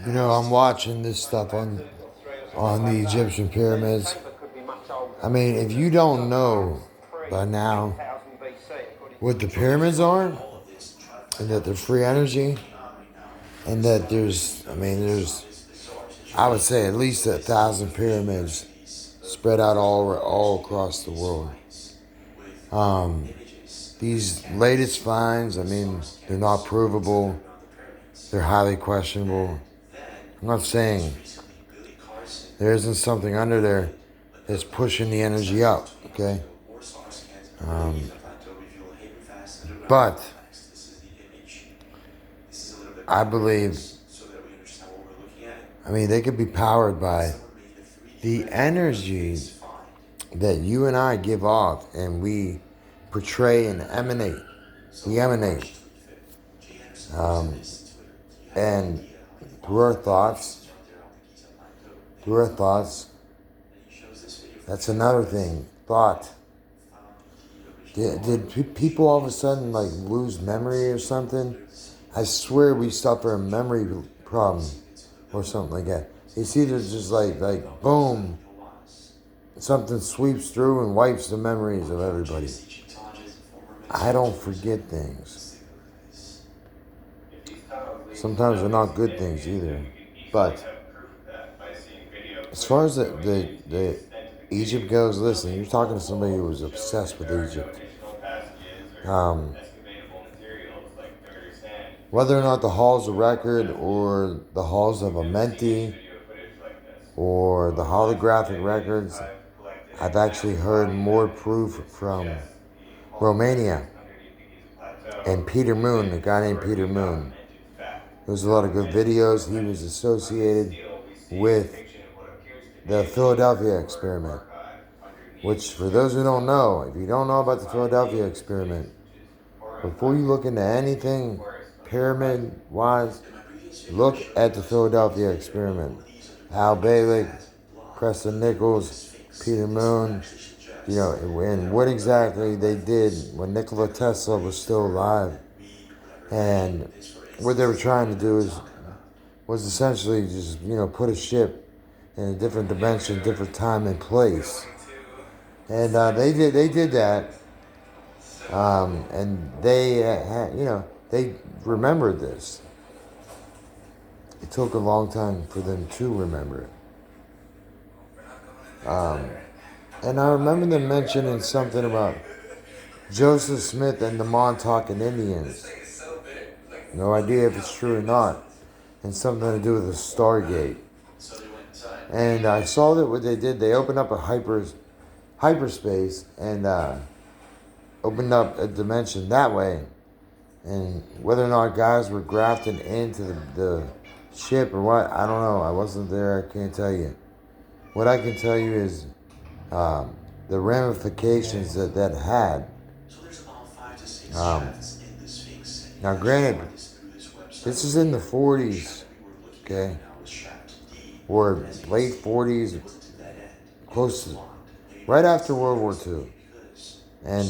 I'm watching this stuff on the Egyptian pyramids. I mean, if you don't know by now what the pyramids are, and that they're free energy, and that I would say at least 1,000 pyramids spread out all across the world. These latest finds, I mean, they're not provable. They're highly questionable. I'm not saying there isn't something under there that's pushing the energy up, okay? But I believe, they could be powered by the energy that you and I give off and we portray and emanate. We emanate. And through our thoughts, that's another thing. Thought. Did people all of a sudden lose memory or something? I swear we suffer a memory problem or something like that. It's either just like boom, something sweeps through and wipes the memories of everybody. I don't forget things. Sometimes they're not good things either. But as far as the Egypt goes, listen, you're talking to somebody who was obsessed with Egypt. Whether or not the halls of record or the halls of Amenti or the holographic records, I've actually heard more proof from Romania and Peter Moon, a guy named Peter Moon. There's a lot of good videos. He was associated with the Philadelphia experiment, which for those who don't know, if you don't know about the Philadelphia experiment, before you look into anything pyramid-wise, look at the Philadelphia experiment. Al Balick, Preston Nichols, Peter Moon, and what exactly they did when Nikola Tesla was still alive. And what they were trying to do was essentially just, put a ship in a different dimension, different time and place. And they did that. And they remembered this. It took a long time for them to remember it. And I remember them mentioning something about Joseph Smith and the Montauk Indians. No idea if it's true or not. And something to do with the Stargate. And I saw that what they did, they opened up a hyperspace and opened up a dimension that way. And whether or not guys were grafted into the ship or what, I don't know. I wasn't there. I can't tell you. What I can tell you is the ramifications that had. Now, granted, this is in the 40s, okay? Or late 40s, close to, right after World War II. And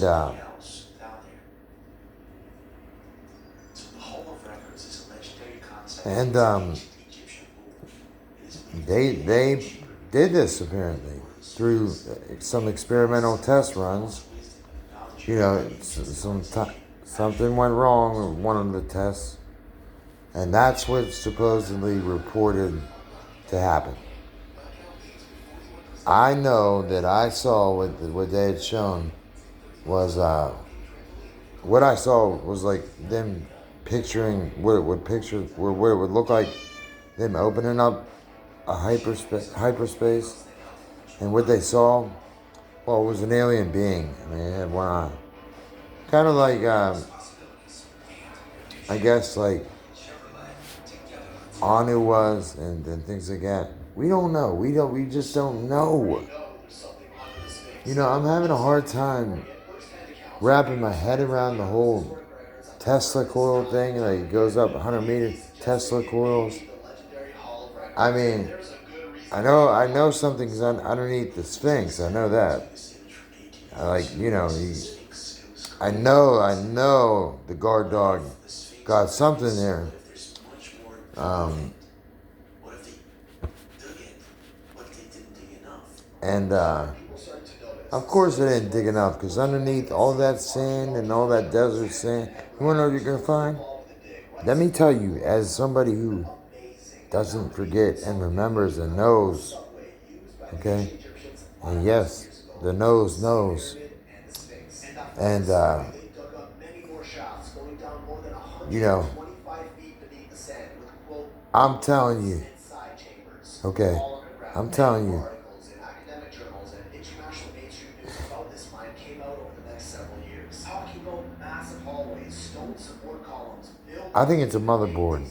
they did this apparently through some experimental test runs. Something went wrong with one of the tests, and that's what's supposedly reported to happen. I know that I saw what they had shown was what I saw was like them picturing what it would look like, them opening up a hyperspace, and what they saw, well, it was an alien being. It had one eye, kind of like I guess like Anu was, and things like that. We don't know. We just don't know. I'm having a hard time wrapping my head around the whole Tesla coil thing. Like, it goes up 100 meters, Tesla coils. I know something's underneath the Sphinx. I know that. I know the guard dog got something there. And of course they didn't dig enough, because underneath all that sand and all that desert sand, you want to know what you're going to find? Let me tell you, as somebody who doesn't forget and remembers and knows, okay? And yes, the nose knows. And, you know, I'm telling you, okay, I'm telling you, I think it's a motherboard.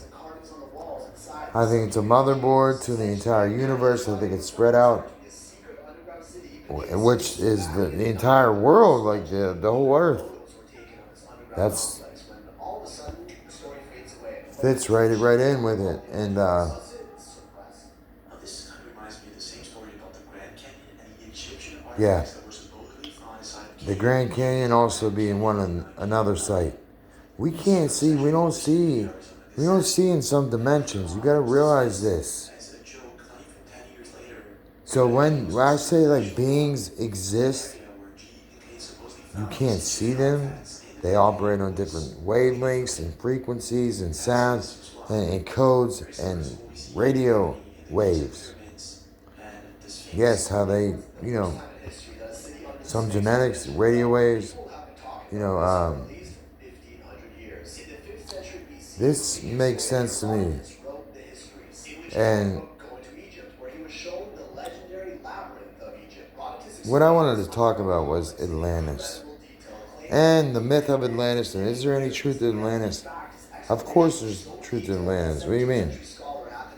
I think it's a motherboard to the entire universe. I think it's spread out, which is the entire world, like the whole earth. That's fits right in with it. And yeah, the Grand Canyon also being another site. We can't see. We don't see. We don't see in some dimensions. You gotta realize this. So when I say like beings exist, you can't see them. They operate on different wavelengths and frequencies and sounds and codes and radio waves. Yes, how they, some genetics, radio waves, you know, this makes sense to me. And what I wanted to talk about was Atlantis and the myth of Atlantis. And is there any truth to Atlantis? Of course there's truth to Atlantis. What do you mean?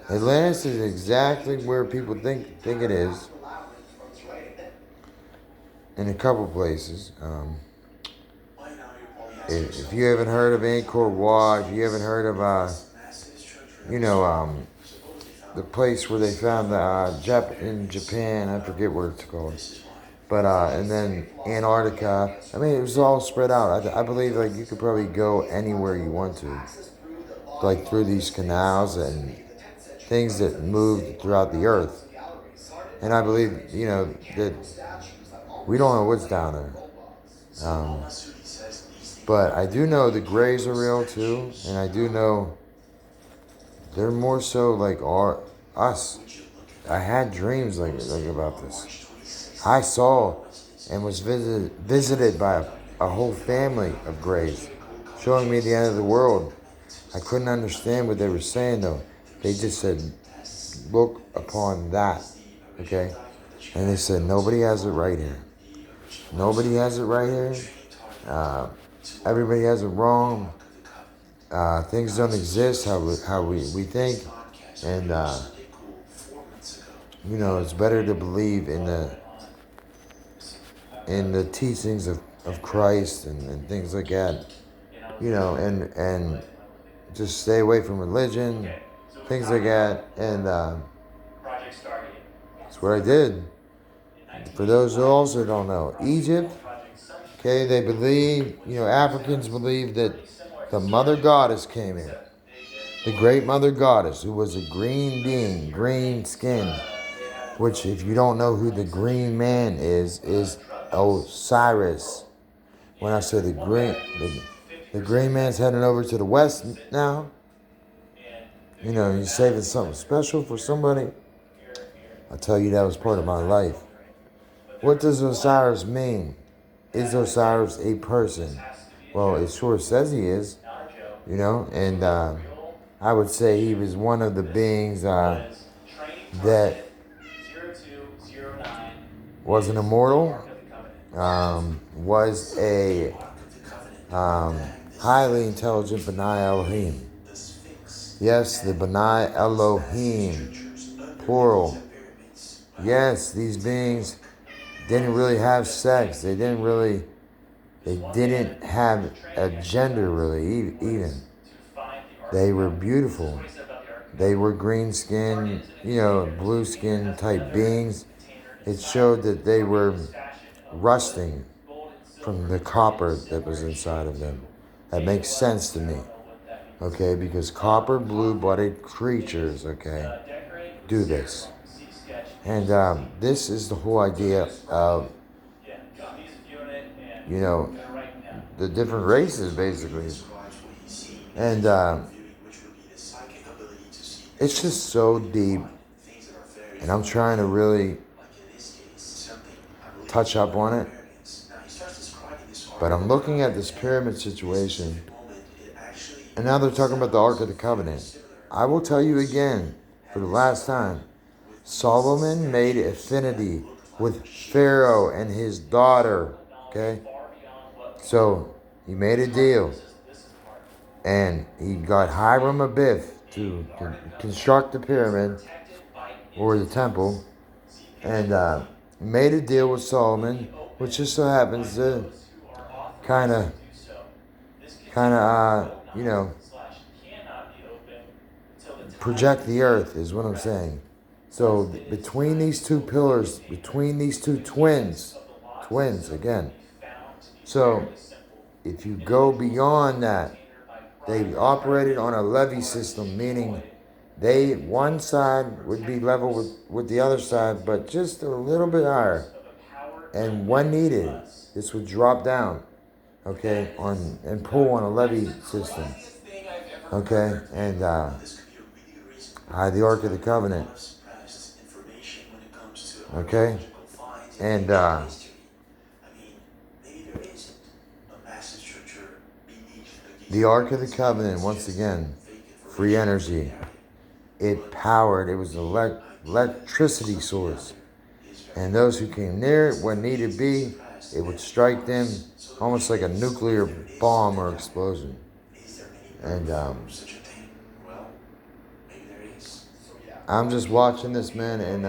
Atlantis is exactly where people think it is. In a couple places. If you haven't heard of Angkor Wat, if you haven't heard of, the place where they found the in Japan, I forget what it's called. But, and then Antarctica. I mean, it was all spread out. I believe, like, you could probably go anywhere you want to. Like, through these canals and things that moved throughout the earth. And I believe, that we don't know what's down there. But I do know the grays are real too, and I do know they're more so like us. I had dreams like about this. I saw and was visited by a whole family of grays, showing me the end of the world. I couldn't understand what they were saying though. They just said, "Look upon that," okay? And they said, "Nobody has it right here. Nobody has it right here. Everybody has it wrong. Things don't exist how we think, and it's better to believe in the teachings of Christ and things like that. And just stay away from religion, things like that." And that's what I did. For those who also don't know, Egypt. Okay, they believe, Africans believe that the mother goddess came in. The great mother goddess, who was a green being, green skin. Which, if you don't know who the green man is Osiris. When I say the green man's heading over to the west now. You saving something special for somebody. I'll tell you, that was part of my life. What does Osiris mean? Is Osiris a person? Well, it sure says he is, and I would say he was one of the beings that was an immortal, was a highly intelligent B'nai Elohim. Yes, the B'nai Elohim, plural. Yes, these beings didn't really have sex. They didn't have a gender really, even. They were beautiful. They were green skin, blue skin type beings. It showed that they were rusting from the copper that was inside of them. That makes sense to me. Okay, because copper blue-blooded creatures, okay, do this. And this is the whole idea of, you know, the different races, basically. And it's just so deep. And I'm trying to really touch up on it. But I'm looking at this pyramid situation. And now they're talking about the Ark of the Covenant. I will tell you again, for the last time, Solomon made affinity with Pharaoh and his daughter. Okay? So, he made a deal. And he got Hiram Abiff to construct the pyramid, or the temple, and made a deal with Solomon, which just so happens to kind of, you know, project the earth, is what I'm saying. So between these two pillars, between these two twins again. So if you go beyond that, they operated on a levee system, meaning one side would be level with the other side, but just a little bit higher. And when needed, this would drop down, okay, and pull on a levee system, okay, and the Ark of the Covenant, okay, and the Ark of the Covenant, once again, free energy. It powered, it was an electricity source. And those who came near it, when needed be, it would strike them almost like a nuclear bomb or explosion. And I'm just watching this, man, and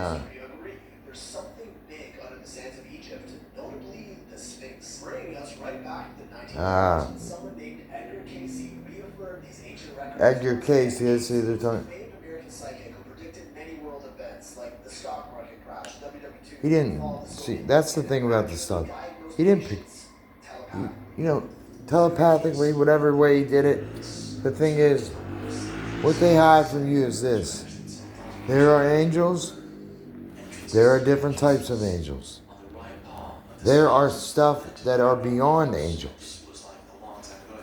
there's something big under the sands of Egypt, notably the Sphinx, bringing us right back to the 1900s. Someone named Edgar Casey reaffirmed these ancient records. Edgar Casey, let's see, they're talking. Famed American psychic who predicted many world events like the stock market crash, WW2. He didn't see. That's the thing about the stuff. He didn't pick. You know, telepathically, whatever way he did it. The thing is, what they hide from you is this. There are angels. There are different types of angels. There are stuff that are beyond angels.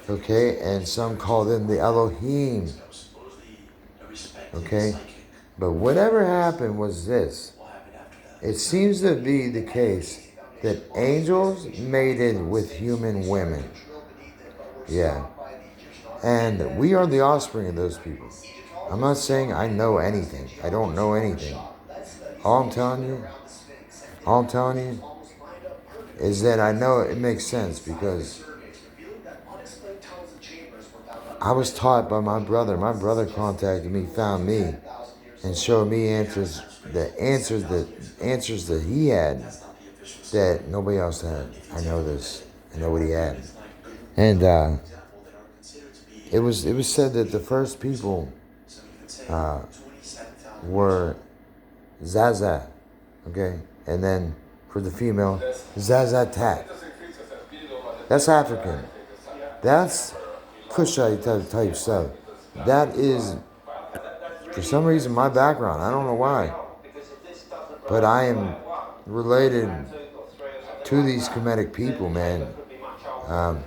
Okay, and some call them the Elohim. Okay, but whatever happened was this. It seems to be the case that angels mated with human women. Yeah. And we are the offspring of those people. I'm not saying I know anything. I don't know anything. All I'm telling you is that I know it makes sense because I was taught by my brother. My brother contacted me, found me, and showed me answers that he had that nobody else had. I know this. I know what he had. And it was said that the first people were Zaza, okay? And then for the female, Zazatat. That's African. That's Kushite type stuff. That is, for some reason, my background. I don't know why. But I am related to these Kemetic people, man,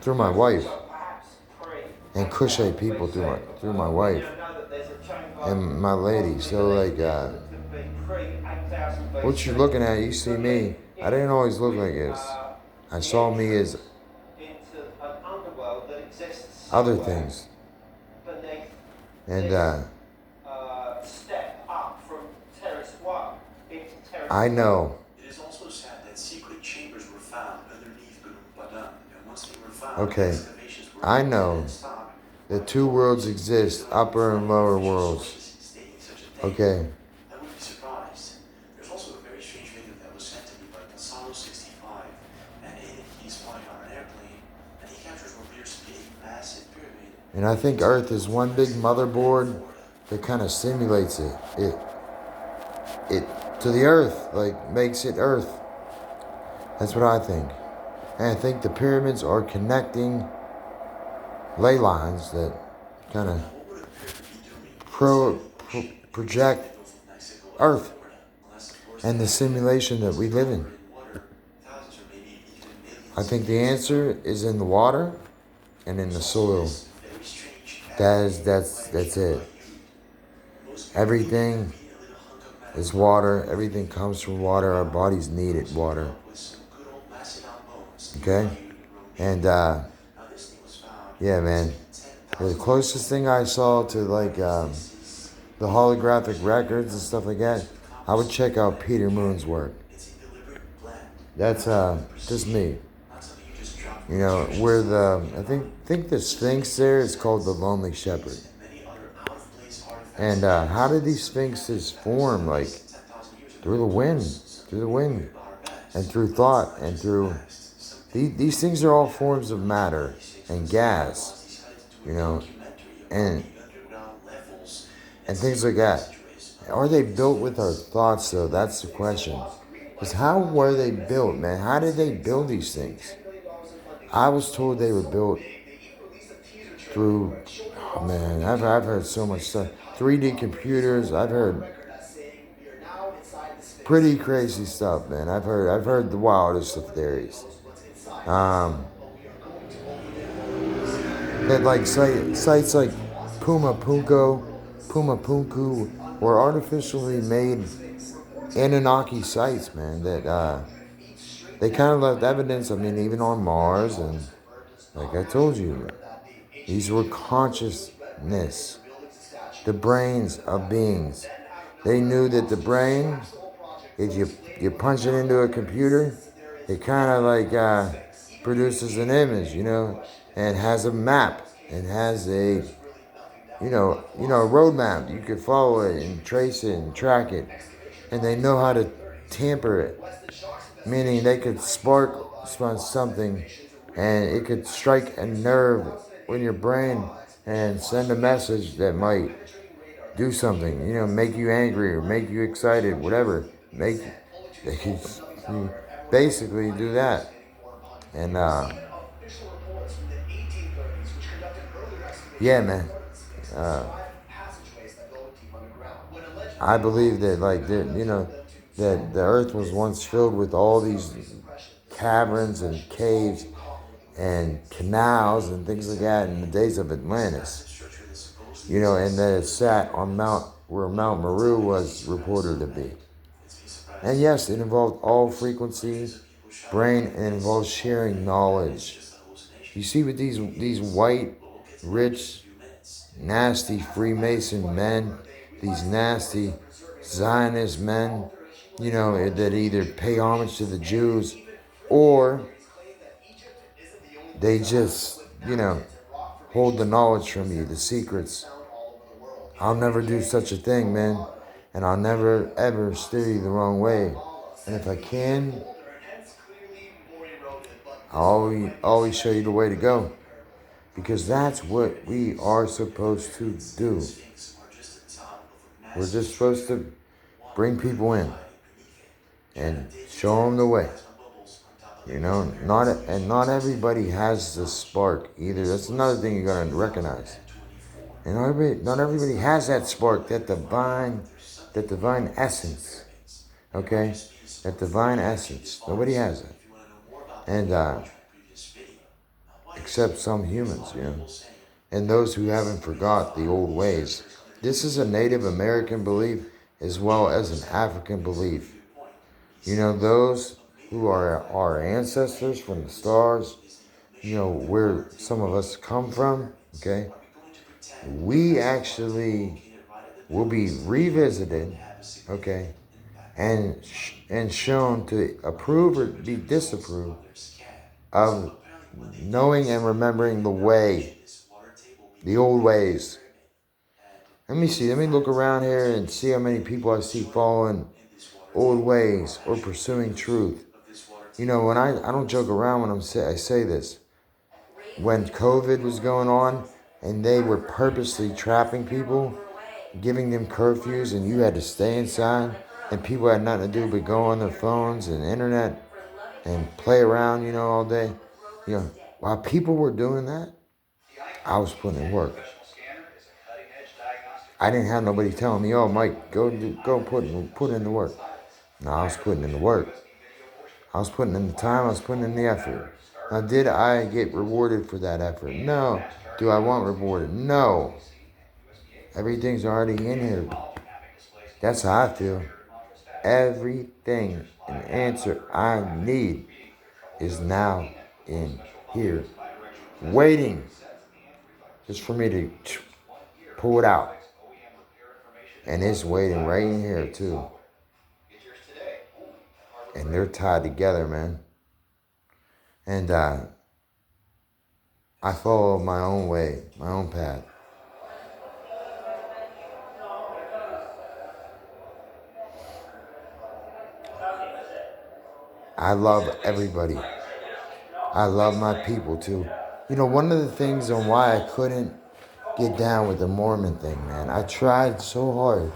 through my wife. And Kushite people through my wife. And my lady. So, like, what you're looking at, you see me. I didn't always look like this. I saw me as other things. And I know. It is also said that secret chambers were found underneath Padam, and once they were found, okay, I know that two worlds exist, upper and lower worlds. Okay. I wouldn't be surprised. There's also a very strange video that was sent to me by Masalo 65, and he's flying on an airplane, and he captures what appears to be a massive pyramid. And I think Earth is one big motherboard that kind of simulates it to the Earth, like makes it Earth. That's what I think. And I think the pyramids are connecting ley lines that kind of project Earth. and the simulation that we live in? I think the answer is in the water and in the soil. That's it. Everything is water. Everything comes from water. Our bodies needed water. Okay? And yeah, man. The closest thing I saw to like the holographic records and stuff like that, I would check out Peter Moon's work. That's just me. You know, where I think the Sphinx there is called the Lonely Shepherd. And how did these sphinxes form? Like through the wind, and through thought, and through these things are all forms of matter and gas, you know, and things like that. Are they built with our thoughts though? That's the question. Because how were they built, man? How did they build these things? I was told they were built through, oh man, I've heard so much stuff. 3D computers. I've heard pretty crazy stuff, man. I've heard the wildest of theories. Um, that like sites like Pumapunku were artificially made Anunnaki sites, man. That they kind of left evidence. I mean, even on Mars, and like I told you, these were consciousness, the brains of beings. They knew that the brain, if you punch it into a computer, it kind of like produces an image, you know, and has a map and has a a roadmap. You could follow it and trace it and track it, and they know how to tamper it, meaning they could spark something, and it could strike a nerve in your brain and send a message that might do something, make you angry or make you excited, whatever. They could basically do that. And yeah, man. Uh, I believe that, like, that the earth was once filled with all these caverns and caves and canals and things like that in the days of Atlantis. And that it sat on where Mount Meru was reported to be. And yes, it involved all frequency, brain, and it involved sharing knowledge. You see, with these white, rich, nasty Freemason men, these nasty Zionist men, that either pay homage to the Jews or they just, hold the knowledge from you, the secrets. I'll never do such a thing, man. And I'll never, ever steer you the wrong way. And if I can, I'll always show you the way to go. Because that's what we are supposed to do. We're just supposed to bring people in and show them the way. Not everybody has the spark either. That's another thing you gotta recognize. And not everybody has that spark, that divine essence. Okay? That divine essence. Nobody has it. And except some humans, and those who haven't forgot the old ways. This is a Native American belief as well as an African belief. Those who are our ancestors from the stars, where some of us come from, okay? We actually will be revisited, okay, and shown to approve or be disapproved of knowing and remembering the old ways. Let me look around here and see how many people I see following old ways or pursuing truth. When I don't joke around when I say this. When COVID was going on and they were purposely trapping people, giving them curfews, and you had to stay inside, and people had nothing to do but go on their phones and internet and play around, all day. While people were doing that, I was putting in work. I didn't have nobody telling me, "Oh, Mike, go put in the work." No, I was putting in the work. I was putting in the time. I was putting in the effort. Now, did I get rewarded for that effort? No. Do I want rewarded? No. Everything's already in here. That's how I feel. Everything, an answer I need is now in here, waiting just for me to pull it out. And it's waiting right in here, too. And they're tied together, man. And I follow my own way, my own path. I love everybody. I love my people too. You know, one of the things on why I couldn't get down with the Mormon thing, man, I tried so hard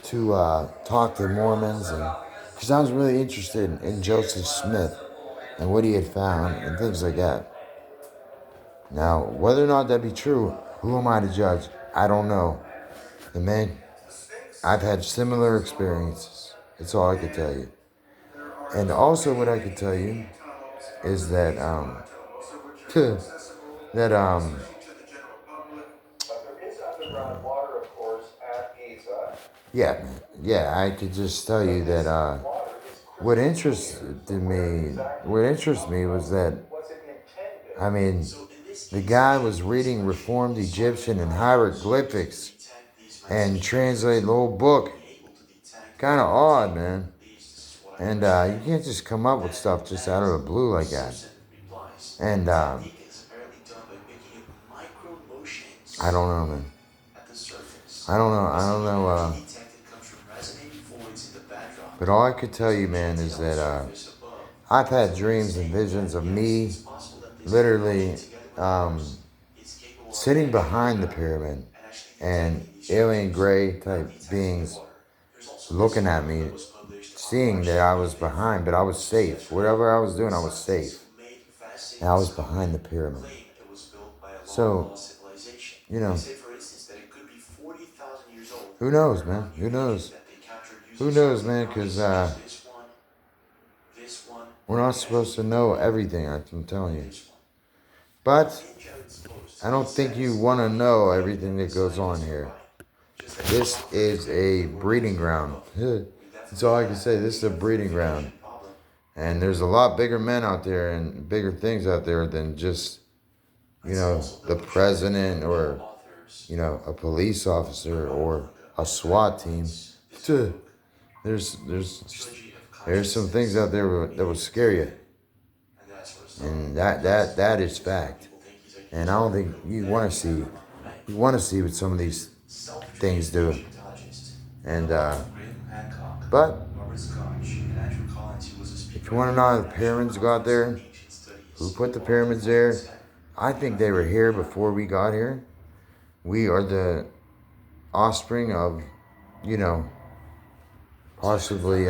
to talk to Mormons, and because I was really interested in Joseph Smith and what he had found and things like that. Now, whether or not that be true, who am I to judge? I don't know. And man, I've had similar experiences. That's all I could tell you. And also, what I could tell you is that that yeah, man. Yeah, I could just tell you that what interested me was that, I mean, the guy was reading Reformed Egyptian and hieroglyphics and translated the whole book. Kind of odd, man. And you can't just come up with stuff just out of the blue like that. And I don't know, man. I don't know. I don't know. But all I could tell you, man, is that I've had dreams and visions of me literally sitting behind the pyramid and alien gray type beings looking at me, seeing that I was behind, but I was safe. Whatever I was doing, I was safe. And I was behind the pyramid. So, you know, who knows, man? Who knows? Who knows, man? Because we're not supposed to know everything, I'm telling you. But I don't think you want to know everything that goes on here. This is a breeding ground. That's all I can say. This is a breeding ground. And there's a lot bigger men out there and bigger things out there than just, you know, the president or, you know, a police officer or a SWAT team. There's some things out there that will scare you. And that is fact. And I don't think you want to see what some of these things do. And but if you want to know how the pyramids got there, who put the pyramids there, I think they were here before we got here. We are the offspring of, you know, possibly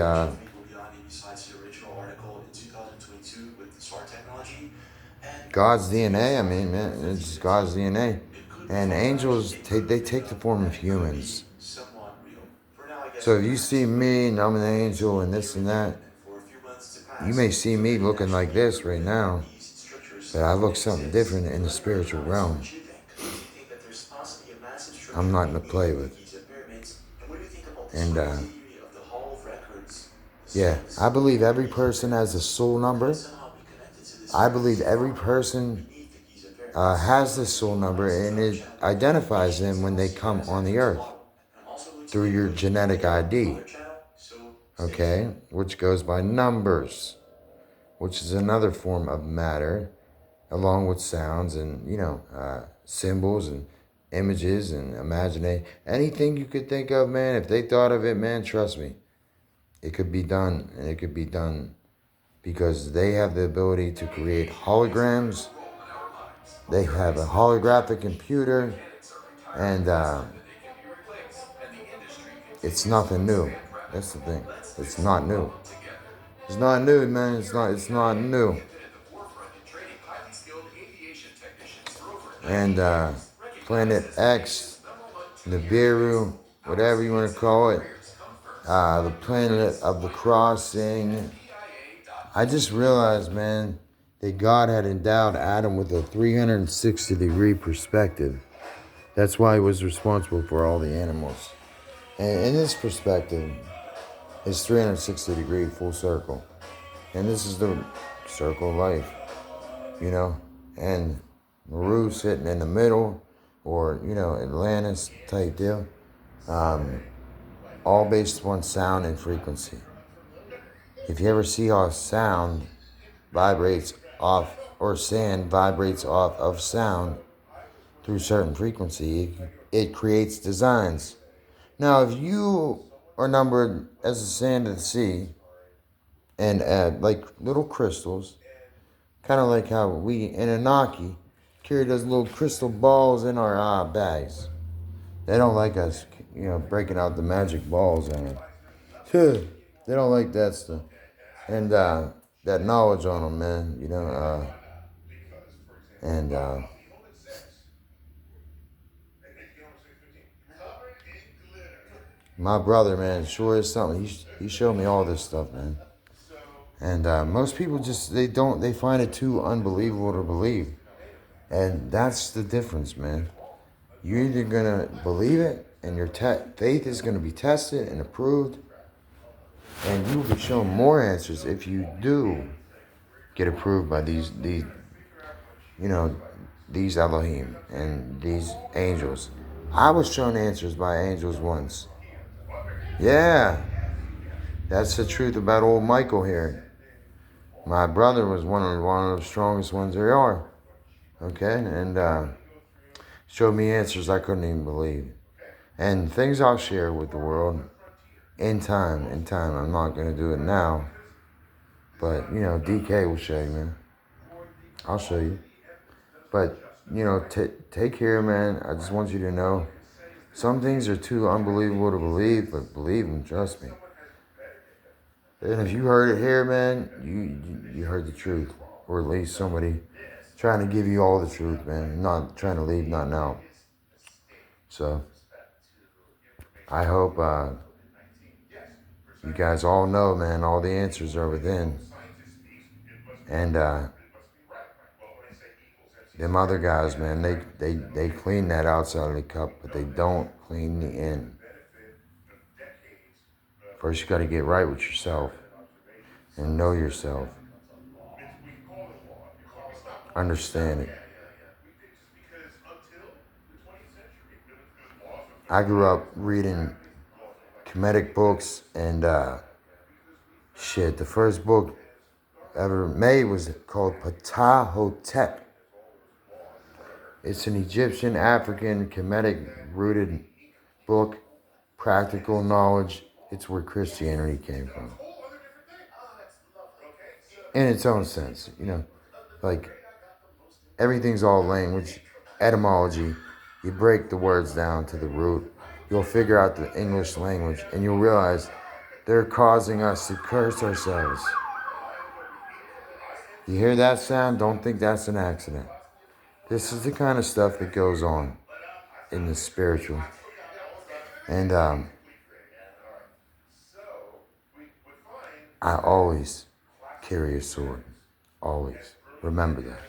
God's DNA. I mean, man, it's God's DNA. And angels, they take the form of humans. So if you see me and I'm an angel and this and that, you may see me looking like this right now, but I look something different in the spiritual realm. I'm not to play with. And yeah, I believe every person has a soul number. I believe every person has this soul number, and it identifies them when they come on the earth through your genetic ID, okay, which goes by numbers, which is another form of matter, along with sounds and, you know, symbols and images and imagination. Anything you could think of, man, if they thought of it, man, trust me, it could be done, and it could be done because they have the ability to create holograms. They have a holographic computer, and it's nothing new. That's the thing. It's not new. It's not new, man. It's not new. And Planet X, Nibiru, whatever you want to call it, the planet of the crossing. I just realized, man, that God had endowed Adam with a 360-degree perspective. That's why he was responsible for all the animals. And in this perspective, it's 360-degree full circle. And this is the circle of life, you know? And Maru sitting in the middle, or, Atlantis type deal. All based upon sound and frequency. If you ever see how sound vibrates off, or sand vibrates off of sound through certain frequency, it creates designs. Now, if you are numbered as the sand of the sea, and like little crystals, kind of like how we in Anunnaki carry those little crystal balls in our bags. They don't like us, breaking out the magic balls on it. They don't like that stuff. And that knowledge on them, man, and my brother, man, sure is something. He showed me all this stuff, man. And most people just, they find it too unbelievable to believe. And that's the difference, man. You're either going to believe it, and your faith is going to be tested and approved, and you will be shown more answers if you do get approved by these Elohim and these angels. I was shown answers by angels once. Yeah, that's the truth about old Michael here. My brother was one of the strongest ones there are. Okay, and showed me answers I couldn't even believe. And things I'll share with the world in time. I'm not going to do it now. But, DK will show you, man. I'll show you. But, take care, man. I just want you to know some things are too unbelievable to believe, but believe them, trust me. And if you heard it here, man, you heard the truth. Or at least somebody trying to give you all the truth, man. Not trying to leave nothing out. So, I hope you guys all know, man, all the answers are within. And them other guys, man, they clean that outside of the cup, but they don't clean the in. First, you got to get right with yourself and know yourself. Understand it. I grew up reading Kemetic books, and the first book ever made was called Ptahhotep. It's an Egyptian, African, Kemetic rooted book, practical knowledge. It's where Christianity came from. In its own sense, like everything's all language, etymology. You break the words down to the root, you'll figure out the English language, and you'll realize they're causing us to curse ourselves. You hear that sound? Don't think that's an accident. This is the kind of stuff that goes on in the spiritual. And I always carry a sword. Always. Remember that.